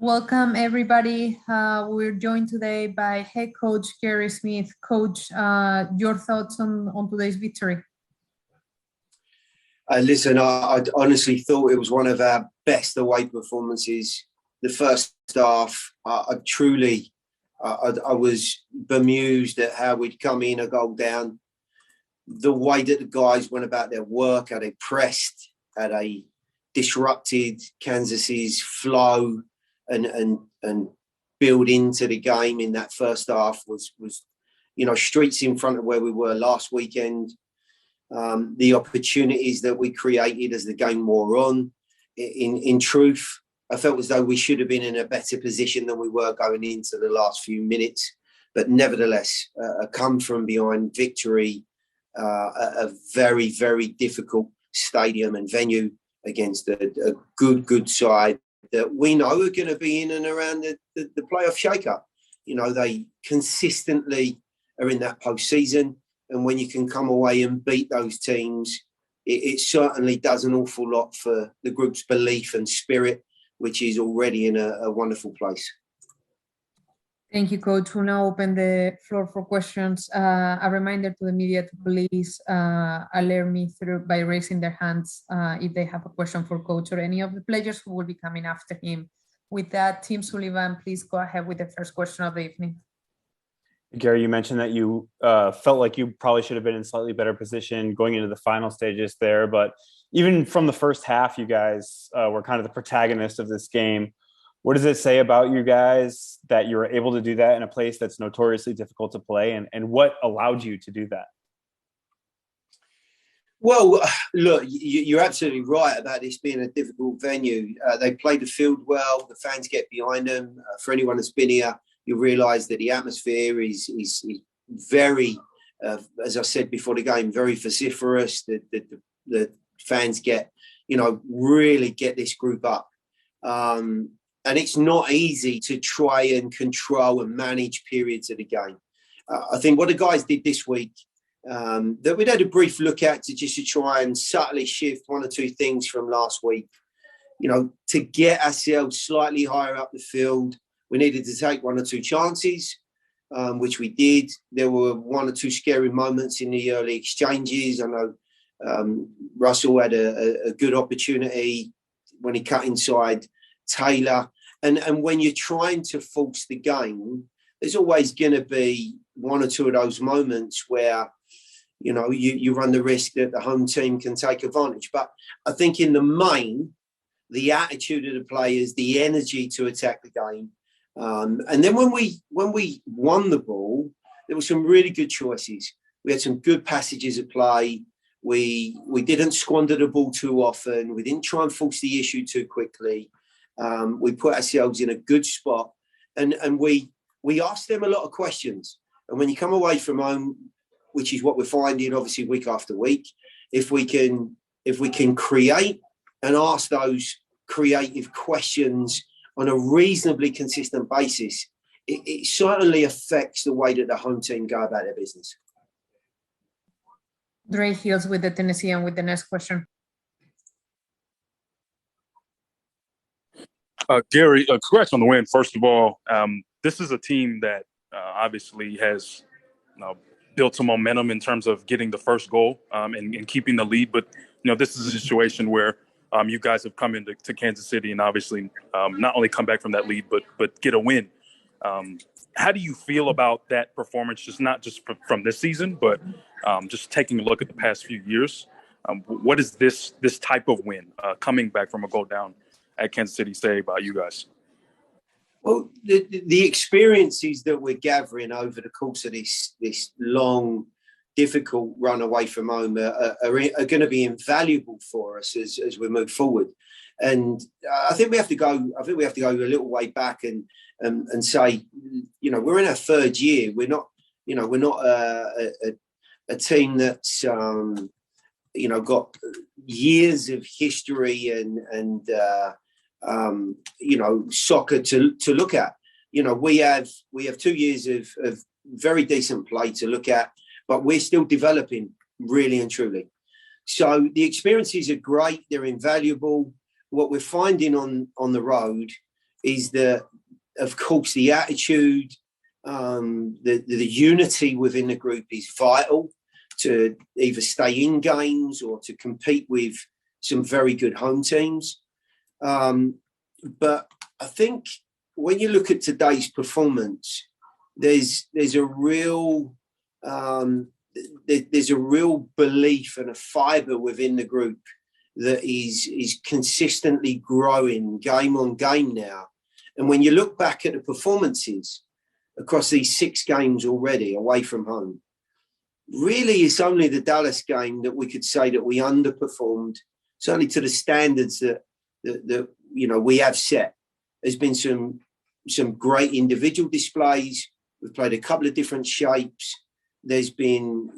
Welcome, everybody. We're joined today by head coach Gary Smith. Coach, your thoughts on today's victory? Listen, I honestly thought it was one of our best away performances. The first half, I was bemused at how we'd come in a goal down. The way that the guys went about their work, how they pressed, how they disrupted Kansas's flow and build into the game in that first half was streets in front of where we were last weekend. The opportunities that we created as the game wore on. In truth, I felt as though we should have been in a better position than we were going into the last few minutes. But nevertheless, a come from behind victory, a very, very difficult stadium and venue against a good side that we know are going to be in and around the playoff shake-up. They consistently are in that postseason. And when you can come away and beat those teams, it certainly does an awful lot for the group's belief and spirit, which is already in a wonderful place. Thank you, Coach. We'll now open the floor for questions. A reminder to the media to please alert me by raising their hands if they have a question for Coach or any of the players who will be coming after him. With that, Tim Sullivan, please go ahead with the first question of the evening. Gary, you mentioned that you felt like you probably should have been in slightly better position going into the final stages there. But even from the first half, you guys were kind of the protagonist of this game. What does it say about you guys that you were able to do that in a place that's notoriously difficult to play? And what allowed you to do that? Well, look, you're absolutely right about this being a difficult venue. They play the field well. The fans get behind them. For anyone that's been here, you realise that the atmosphere is very, as I said before the game, very vociferous. The fans really get this group up. And it's not easy to try and control and manage periods of the game. I think what the guys did this week, that we'd had a brief look at to try and subtly shift one or two things from last week, to get ourselves slightly higher up the field. We needed to take one or two chances, which we did. There were one or two scary moments in the early exchanges. I know Russell had a good opportunity when he cut inside Taylor. And when you're trying to force the game, there's always going to be one or two of those moments where, you run the risk that the home team can take advantage. But I think in the main, the attitude of the players, the energy to attack the game. And then when we won the ball, there were some really good choices. We had some good passages at play. We didn't squander the ball too often. We didn't try and force the issue too quickly. We put ourselves in a good spot, and we asked them a lot of questions. And when you come away from home, which is what we're finding, obviously week after week, if we can create and ask those creative questions on a reasonably consistent basis, it certainly affects the way that the home team go about their business. Dre Hills with the Tennessean with the next question. Gary, congrats on the win. First of all, this is a team that obviously has built some momentum in terms of getting the first goal and keeping the lead. But, this is a situation where you guys have come into Kansas City and obviously not only come back from that lead, but get a win. How do you feel about that performance, not just from this season, but just taking a look at the past few years? What is this type of win coming back from a goal down at Kansas City say about you guys? Well, the experiences that we're gathering over the course of this long, difficult run away from home are going to be invaluable for us as we move forward. And I think we have to go a little way back and say, we're in our third year. We're not a team that's got years of history and soccer to look at. We have 2 years of very decent play to look at, but we're still developing really and truly. So the experiences are great. They're invaluable. What we're finding on the road is that, of course, the attitude, the unity within the group is vital to either stay in games or to compete with some very good home teams. But I think when you look at today's performance, there's a real belief and a fibre within the group that is consistently growing game on game now. And when you look back at the performances across these 6 games already away from home, really it's only the Dallas game that we could say that we underperformed, certainly to the standards that we have set. There's been some great individual displays. We've played a couple of different shapes. There's been,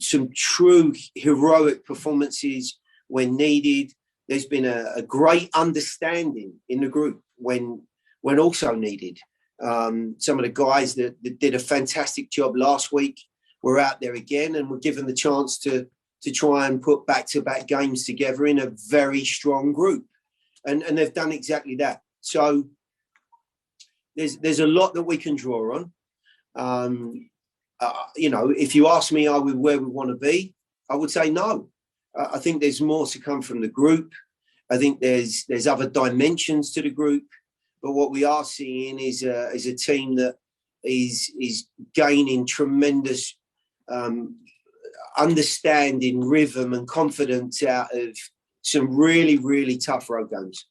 some true heroic performances when needed. There's been a great understanding in the group when also needed. Some of the guys that did a fantastic job last week were out there again and were given the chance to try and put back-to-back games together in a very strong group. And they've done exactly that. So there's a lot that we can draw on. If you ask me, are we where we want to be? I would say no. I think there's more to come from the group. I think there's other dimensions to the group. But what we are seeing is a team that is gaining tremendous understanding, rhythm and confidence out of some really, really tough road games.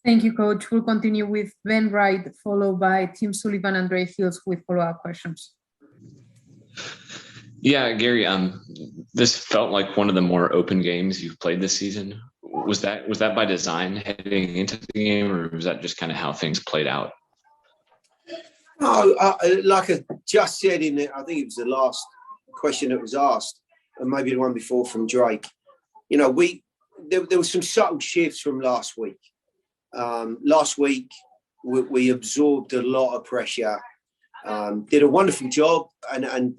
Thank you, Coach. We'll continue with Ben Wright, followed by Tim Sullivan and Ray Hills with follow-up questions. Yeah, Gary, this felt like one of the more open games you've played this season. Was that by design heading into the game, or was that just kind of how things played out? No, like I just said in it, I think it was the last question that was asked, and maybe the one before from Drake. There were some subtle shifts from last week. Last week, we absorbed a lot of pressure, did a wonderful job, and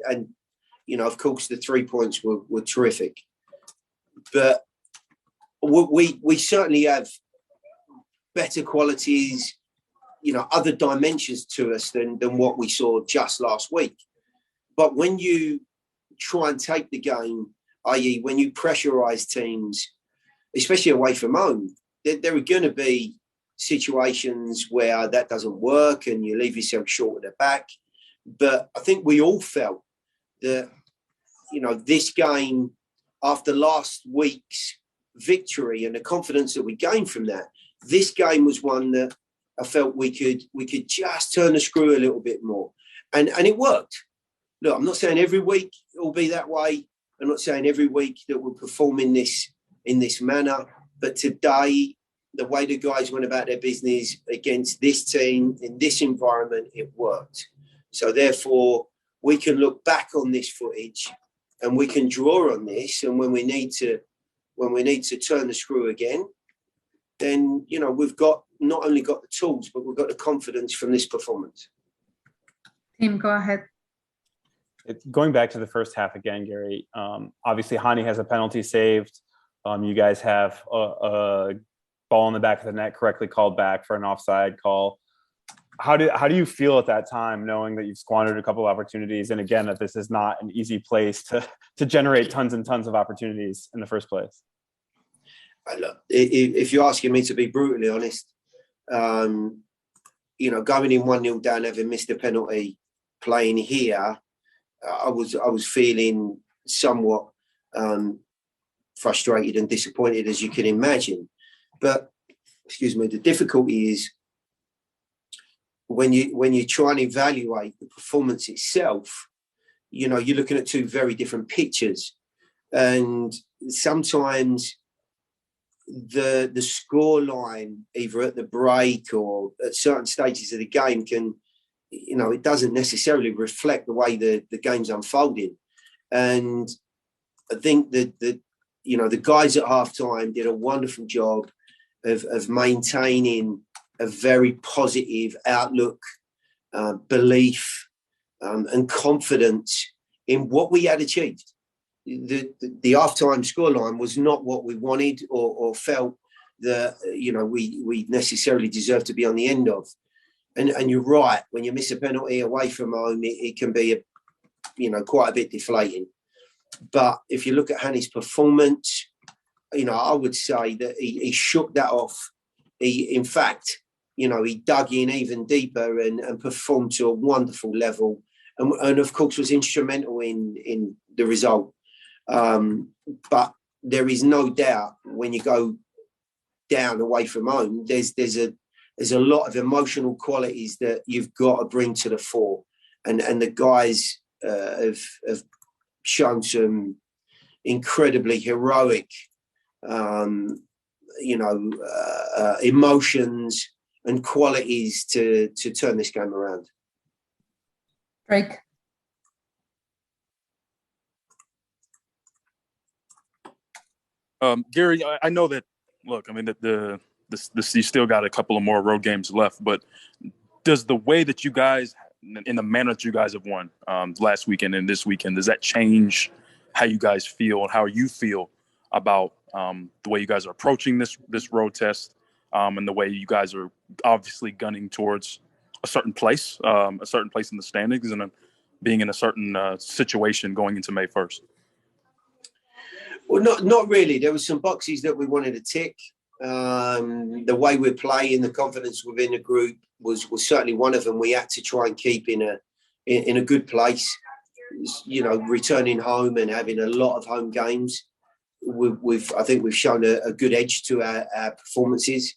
of course, the 3 points were terrific. But we certainly have better qualities, other dimensions to us than what we saw just last week. But when you try and take the game, i.e. when you pressurise teams, especially away from home, there are going to be situations where that doesn't work and you leave yourself short at the back. But I think we all felt that, this game, after last week's victory and the confidence that we gained from that, this game was one that I felt we could just turn the screw a little bit more. And it worked. Look, I'm not saying every week it'll be that way. I'm not saying every week that we'll perform in this manner. But today, the way the guys went about their business against this team in this environment, it worked. So therefore, we can look back on this footage and we can draw on this. And when we need to turn the screw again, then, we've not only got the tools, but we've got the confidence from this performance. Tim, go ahead. Going back to the first half again, Gary, obviously Hani has a penalty saved. You guys have a ball in the back of the net correctly called back for an offside call. How do you feel at that time, knowing that you've squandered a couple of opportunities, and again that this is not an easy place to generate tons and tons of opportunities in the first place? Look, if you're asking me to be brutally honest, going in 1-0 down, having missed a penalty, playing here, I was feeling somewhat frustrated and disappointed, as you can imagine. But the difficulty is when you try and evaluate the performance itself, you're looking at two very different pictures, and sometimes the score line, either at the break or at certain stages of the game, can, it doesn't necessarily reflect the way the game's unfolding. And I think that the guys at halftime did a wonderful job of maintaining a very positive outlook, belief, and confidence in what we had achieved. The halftime scoreline was not what we wanted or felt that, we necessarily deserve to be on the end of. And you're right, when you miss a penalty away from home, it can be quite a bit deflating. But if you look at Hanni's performance, I would say that he shook that off. In fact, he dug in even deeper and performed to a wonderful level, and of course was instrumental in the result. But there is no doubt when you go down away from home, there's a lot of emotional qualities that you've got to bring to the fore, and the guys have shown some incredibly heroic, emotions and qualities to turn this game around. Drake. Gary, I know that. Look, I mean that you still got a couple of more road games left, but does the way that you guys, in the manner that you guys have won last weekend and this weekend, does that change how you guys feel and how you feel about the way you guys are approaching this road test, and the way you guys are obviously gunning towards a certain place in the standings, and being in a certain situation going into May 1st? Well, not really. There were some boxes that we wanted to tick. The way we're playing, the confidence within the group was certainly one of them. We had to try and keep in a good place. Returning home and having a lot of home games. I think we've shown a good edge to our performances.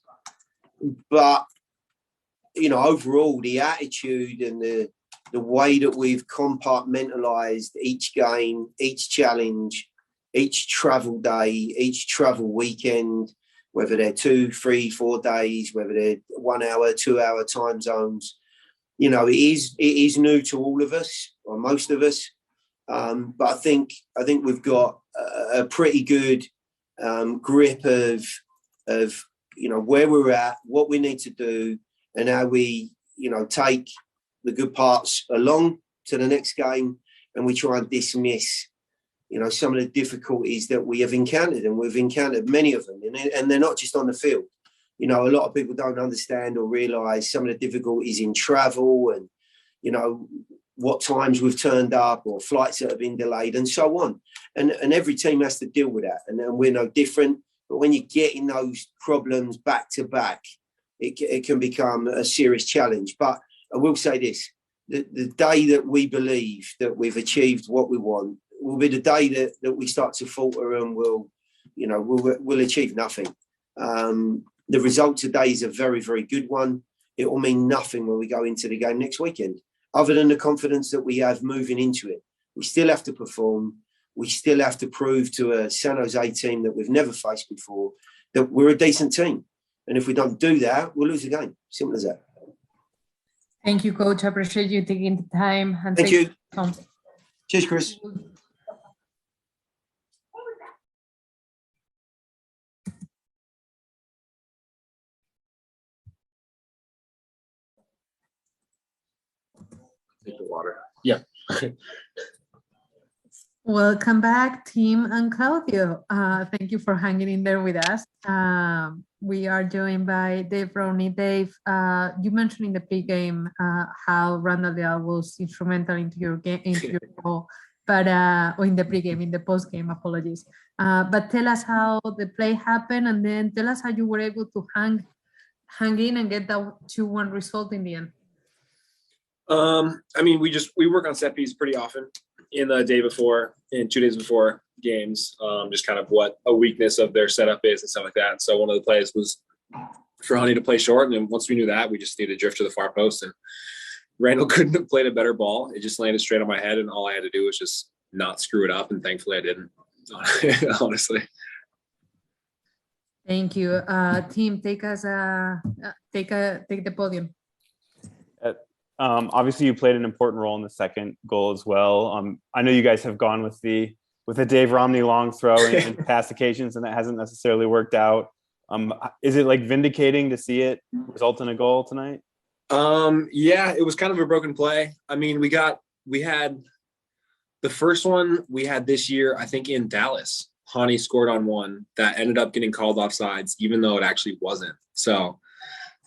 But overall, the attitude and the way that we've compartmentalized each game, each challenge, each travel day, each travel weekend, whether they're 2, 3, 4 days, whether they're 1 hour, 2 hour time zones, it is new to all of us, or most of us. But I think we've got a pretty good grip of where we're at, what we need to do, and how we take the good parts along to the next game, and we try and dismiss some of the difficulties that we have encountered, and we've encountered many of them, and they're not just on the field. A lot of people don't understand or realise some of the difficulties in travel, and what times we've turned up, or flights that have been delayed, and so on. And every team has to deal with that, and we're no different. But when you get in those problems back to back, it can become a serious challenge. But I will say this: the day that we believe that we've achieved what we want will be the day that we start to falter, and we'll achieve nothing. The result today is a very, very good one. It will mean nothing when we go into the game next weekend, other than the confidence that we have moving into it. We still have to perform. We still have to prove to a San Jose team that we've never faced before that we're a decent team. And if we don't do that, we'll lose the game. Simple as that. Thank you, Coach. I appreciate you taking the time. And thank you. Cheers, Chris. Take the water. Yeah. Welcome back, Tim and Claudio. Thank you for hanging in there with us. We are joined by Dave Romney. Dave, you mentioned in the pregame how Randall Leal was instrumental into your game, into your goal, but or in the pregame, in the postgame, apologies. But tell us how the play happened, and then tell us how you were able to hang in and get that 2-1 result in the end. I mean, we work on set piece pretty often in the day before and 2 days before games, just kind of what a weakness of their setup is and stuff like that. And so one of the plays was for Honey to play short. And then once we knew that, we just needed to drift to the far post, and Randall couldn't have played a better ball. It just landed straight on my head, and all I had to do was just not screw it up. And thankfully I didn't, honestly. Thank you. Team, take the podium. Obviously, you played an important role in the second goal as well. I know you guys have gone with the Dave Romney long throw in past occasions, and that hasn't necessarily worked out. Is it like vindicating to see it result in a goal tonight? Yeah, it was kind of a broken play. I mean, we had the first one we had this year, I think in Dallas, Hani scored on one that ended up getting called offsides, even though it actually wasn't. So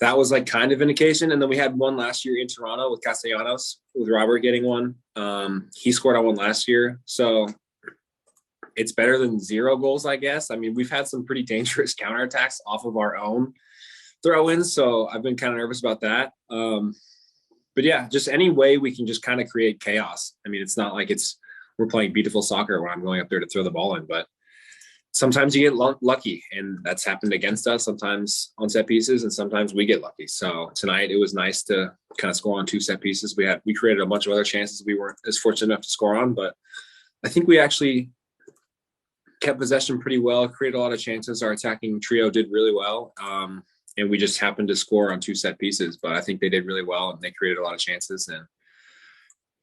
that was like kind of indication. And then we had one last year in Toronto with Castellanos, with Robert getting one. He scored on one last year. So it's better than 0 goals, I guess. I mean, we've had some pretty dangerous counterattacks off of our own throw-ins, so I've been kind of nervous about that. But yeah, just any way we can just kind of create chaos. I mean, it's not like we're playing beautiful soccer when I'm going up there to throw the ball in, but sometimes you get lucky, and that's happened against us sometimes on set pieces, and sometimes we get lucky. So tonight it was nice to kind of score on 2 set pieces. We created a bunch of other chances we weren't as fortunate enough to score on, but I think we actually kept possession pretty well, created a lot of chances. Our attacking trio did really well. And we just happened to score on 2 set pieces, but I think they did really well and they created a lot of chances and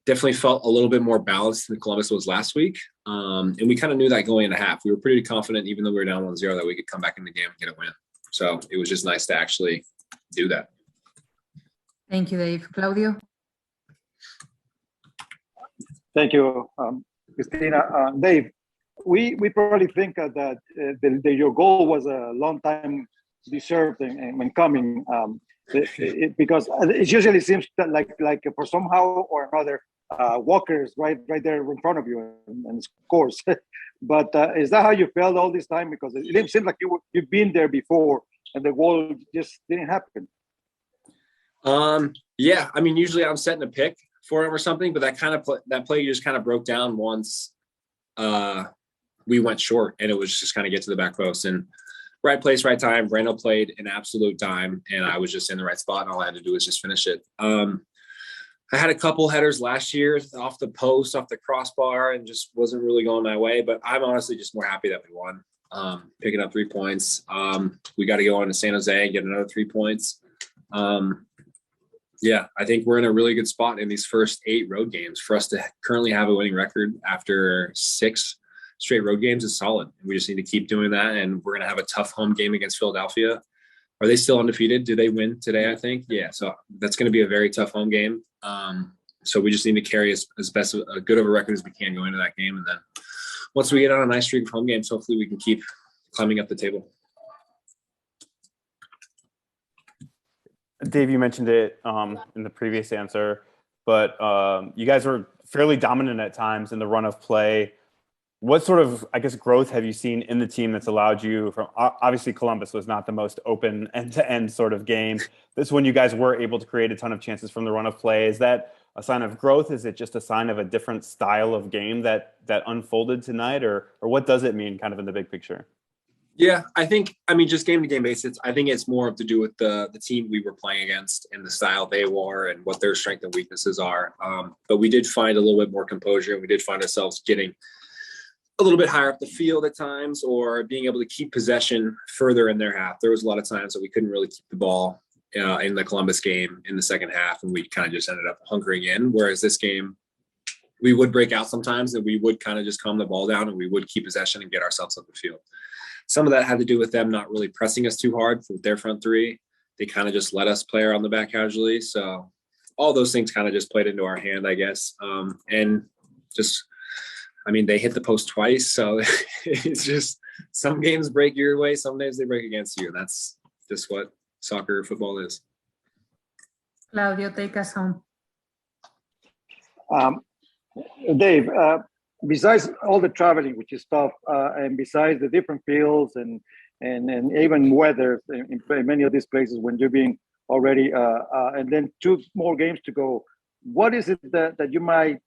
definitely felt a little bit more balanced than Columbus was last week. And we kind of knew that going into half. We were pretty confident, even though we were down 1-0, that we could come back in the game and get a win. So it was just nice to actually do that. Thank you, Dave. Claudio? Thank you, Christina. Dave, we probably think that your goal was a long time deserved and coming, because it usually seems that like for somehow or another, Walker's right there in front of you and scores. But is that how you felt all this time? Because it seems like you've been there before and the goal just didn't happen. Yeah, I mean, usually I'm setting a pick for him or something, but that play just kind of broke down once we went short, and it was just kind of get to the back post and right place, right time. Brando played an absolute dime, and I was just in the right spot, and all I had to do was just finish it. I had a couple headers last year off the post, off the crossbar, and just wasn't really going my way. But I'm honestly just more happy that we won, picking up 3 points. We got to go on to San Jose and get another 3 points. Yeah, I think we're in a really good spot in these first 8 road games. For us to currently have a winning record after 6 straight road games is solid. We just need to keep doing that, and we're going to have a tough home game against Philadelphia. Are they still undefeated? Do they win today, I think? Yeah, so that's going to be a very tough home game. So we just need to carry as best a good of a record as we can going into that game. And then once we get on a nice streak of home games, hopefully we can keep climbing up the table. Dave, you mentioned it in the previous answer, but you guys were fairly dominant at times in the run of play. What sort of, I guess, growth have you seen in the team that's allowed you from, obviously Columbus was not the most open end-to-end sort of game. This one, you guys were able to create a ton of chances from the run of play. Is that a sign of growth? Is it just a sign of a different style of game that unfolded tonight, or what does it mean kind of in the big picture? Yeah, I mean, just game to game basis, I think it's more to do with the team we were playing against and the style they were and what their strengths and weaknesses are. But we did find a little bit more composure, and we did find ourselves getting a little bit higher up the field at times, or being able to keep possession further in their half. There was a lot of times that we couldn't really keep the ball in the Columbus game in the second half, and we kind of just ended up hunkering in. Whereas this game, we would break out sometimes, and we would kind of just calm the ball down, and we would keep possession and get ourselves up the field. Some of that had to do with them not really pressing us too hard with their front three. They kind of just let us play around the back casually. So all those things kind of just played into our hand, I guess. And just, I mean, they hit the post twice. So it's just, some games break your way, some days they break against you. That's just what soccer, football is. Claudio, take us home. Dave, besides all the traveling, which is tough, and besides the different fields and even weather in many of these places when you're being already, and then 2 more games to go, what is it that you might,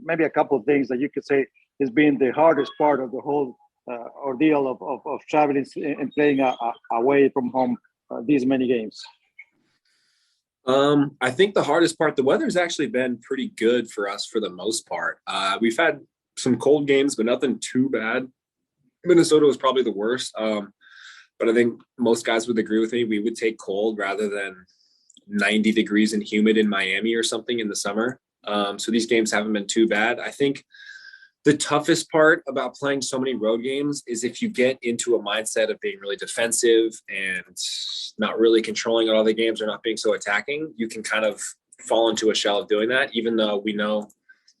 maybe a couple of things that you could say has been the hardest part of the whole ordeal of traveling and playing away from home these many games? I think the hardest part, the weather's actually been pretty good for us for the most part. We've had some cold games, but nothing too bad. Minnesota was probably the worst. But I think most guys would agree with me. We would take cold rather than 90 degrees and humid in Miami or something in the summer. So these games haven't been too bad. I think the toughest part about playing so many road games is if you get into a mindset of being really defensive and not really controlling all the games or not being so attacking, you can kind of fall into a shell of doing that, even though we know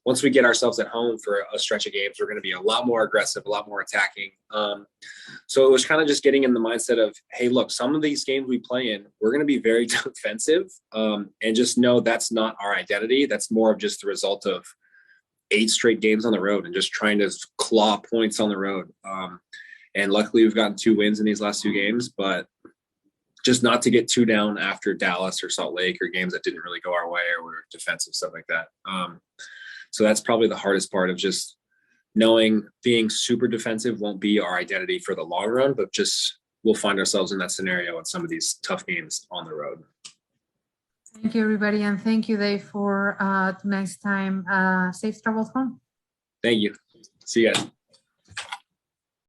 once we get ourselves at home for a stretch of games, we're going to be a lot more aggressive, a lot more attacking. So it was kind of just getting in the mindset of, hey, look, some of these games we play in, we're going to be very defensive, and just know that's not our identity. That's more of just the result of 8 straight games on the road and just trying to claw points on the road. And luckily we've gotten 2 wins in these last 2 games, but just not to get too down after Dallas or Salt Lake or games that didn't really go our way or were defensive, stuff like that. So that's probably the hardest part of just knowing being super defensive won't be our identity for the long run, but just we'll find ourselves in that scenario in some of these tough games on the road. Thank you, everybody. And thank you, Dave, for tonight's time. Safe travels home. Thank you. See you guys.